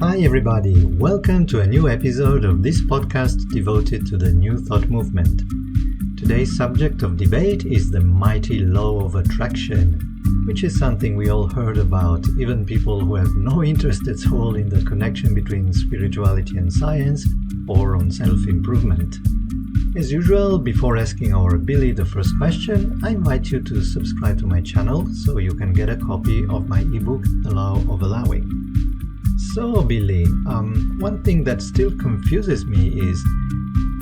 Hi everybody, welcome to a new episode of this podcast devoted to the New Thought movement. Today's subject of debate is the mighty law of attraction, which is something we all heard about, even people who have no interest at all in the connection between spirituality and science or on self-improvement. As usual, before asking our Billy the first question, I invite you to subscribe to my channel so you can get a copy of my ebook, The Law of Allowing. So, Billy, one thing that still confuses me is,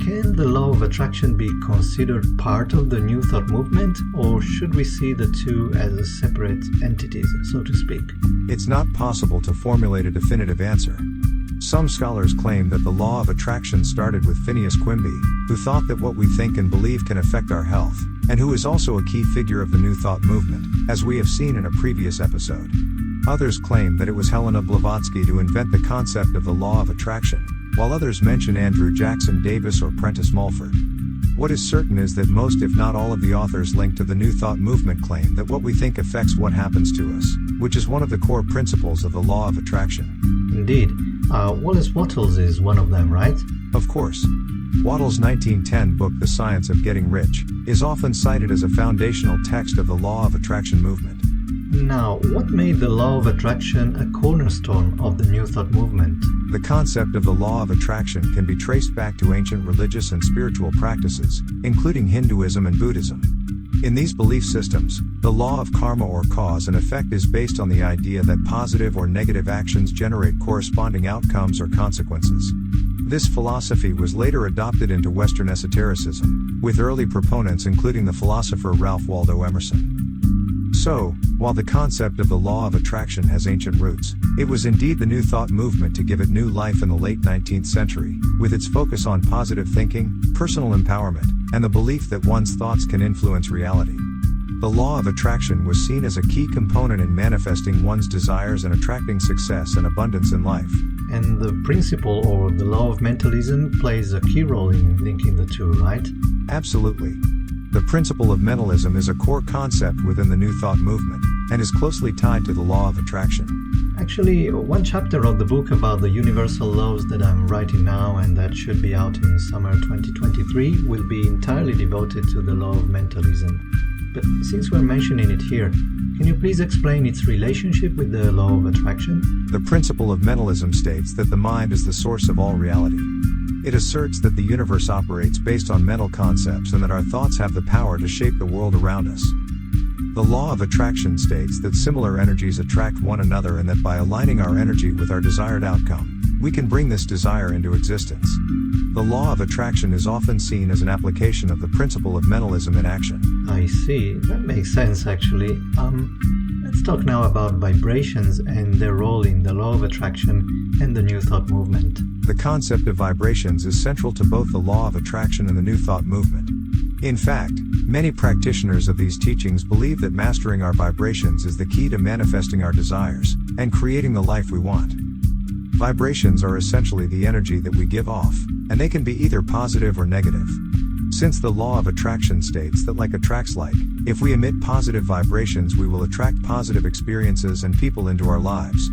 can the law of attraction be considered part of the New Thought movement, or should we see the two as separate entities, so to speak? It's not possible to formulate a definitive answer. Some scholars claim that the law of attraction started with Phineas Quimby, who thought that what we think and believe can affect our health, and who is also a key figure of the New Thought movement, as we have seen in a previous episode. Others claim that it was Helena Blavatsky to invent the concept of the law of attraction, while others mention Andrew Jackson Davis or Prentice Mulford. What is certain is that most, if not all, of the authors linked to the New Thought movement claim that what we think affects what happens to us, which is one of the core principles of the law of attraction. Indeed. Wallace Wattles is one of them, right? Of course. Wattles' 1910 book The Science of Getting Rich is often cited as a foundational text of the law of attraction movement. Now, what made the law of attraction a cornerstone of the New Thought movement? The concept of the law of attraction can be traced back to ancient religious and spiritual practices, including Hinduism and Buddhism. In these belief systems, the law of karma or cause and effect is based on the idea that positive or negative actions generate corresponding outcomes or consequences. This philosophy was later adopted into Western esotericism, with early proponents including the philosopher Ralph Waldo Emerson. So, while the concept of the law of attraction has ancient roots, it was indeed the New Thought movement to give it new life in the late 19th century, with its focus on positive thinking, personal empowerment, and the belief that one's thoughts can influence reality. The law of attraction was seen as a key component in manifesting one's desires and attracting success and abundance in life. And the principle or the law of mentalism plays a key role in linking the two, right? Absolutely. The principle of mentalism is a core concept within the New Thought movement, and is closely tied to the law of attraction. Actually, one chapter of the book about the universal laws that I'm writing now and that should be out in summer 2023 will be entirely devoted to the law of mentalism. But since we're mentioning it here, can you please explain its relationship with the law of attraction? The principle of mentalism states that the mind is the source of all reality. It asserts that the universe operates based on mental concepts and that our thoughts have the power to shape the world around us. The law of attraction states that similar energies attract one another and that by aligning our energy with our desired outcome, we can bring this desire into existence. The law of attraction is often seen as an application of the principle of mentalism in action. I see. That makes sense, actually. Let's talk now about vibrations and their role in the law of attraction and the New Thought movement. The concept of vibrations is central to both the law of attraction and the New Thought movement. In fact, many practitioners of these teachings believe that mastering our vibrations is the key to manifesting our desires and creating the life we want. Vibrations are essentially the energy that we give off, and they can be either positive or negative. Since the law of attraction states that like attracts like, if we emit positive vibrations we will attract positive experiences and people into our lives.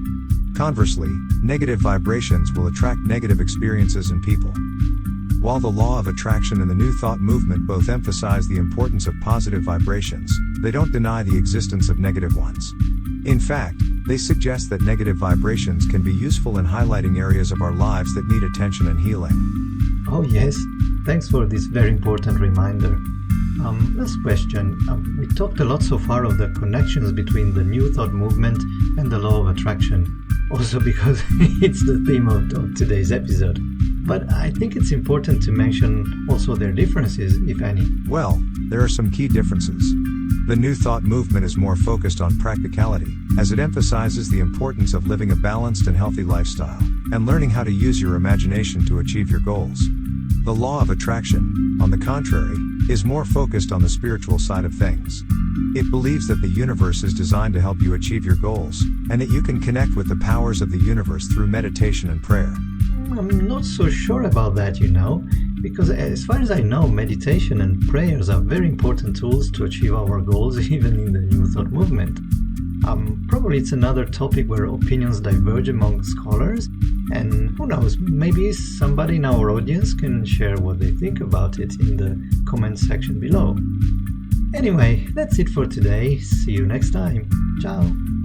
Conversely, negative vibrations will attract negative experiences and people. While the law of attraction and the New Thought movement both emphasize the importance of positive vibrations, they don't deny the existence of negative ones. In fact, they suggest that negative vibrations can be useful in highlighting areas of our lives that need attention and healing. Oh yes, thanks for this very important reminder. Last question. We talked a lot so far of the connections between the New Thought movement and the law of attraction, also because it's the theme of today's episode. But I think it's important to mention also their differences, if any. Well, there are some key differences. The New Thought movement is more focused on practicality, as it emphasizes the importance of living a balanced and healthy lifestyle, and learning how to use your imagination to achieve your goals. The law of attraction, on the contrary, is more focused on the spiritual side of things. It believes that the universe is designed to help you achieve your goals, and that you can connect with the powers of the universe through meditation and prayer. I'm not so sure about that, because as far as I know, meditation and prayers are very important tools to achieve our goals, even in the New Thought movement. Probably it's another topic where opinions diverge among scholars, And who knows, maybe somebody in our audience can share what they think about it in the comment section below. Anyway, that's it for today. See you next time. Ciao!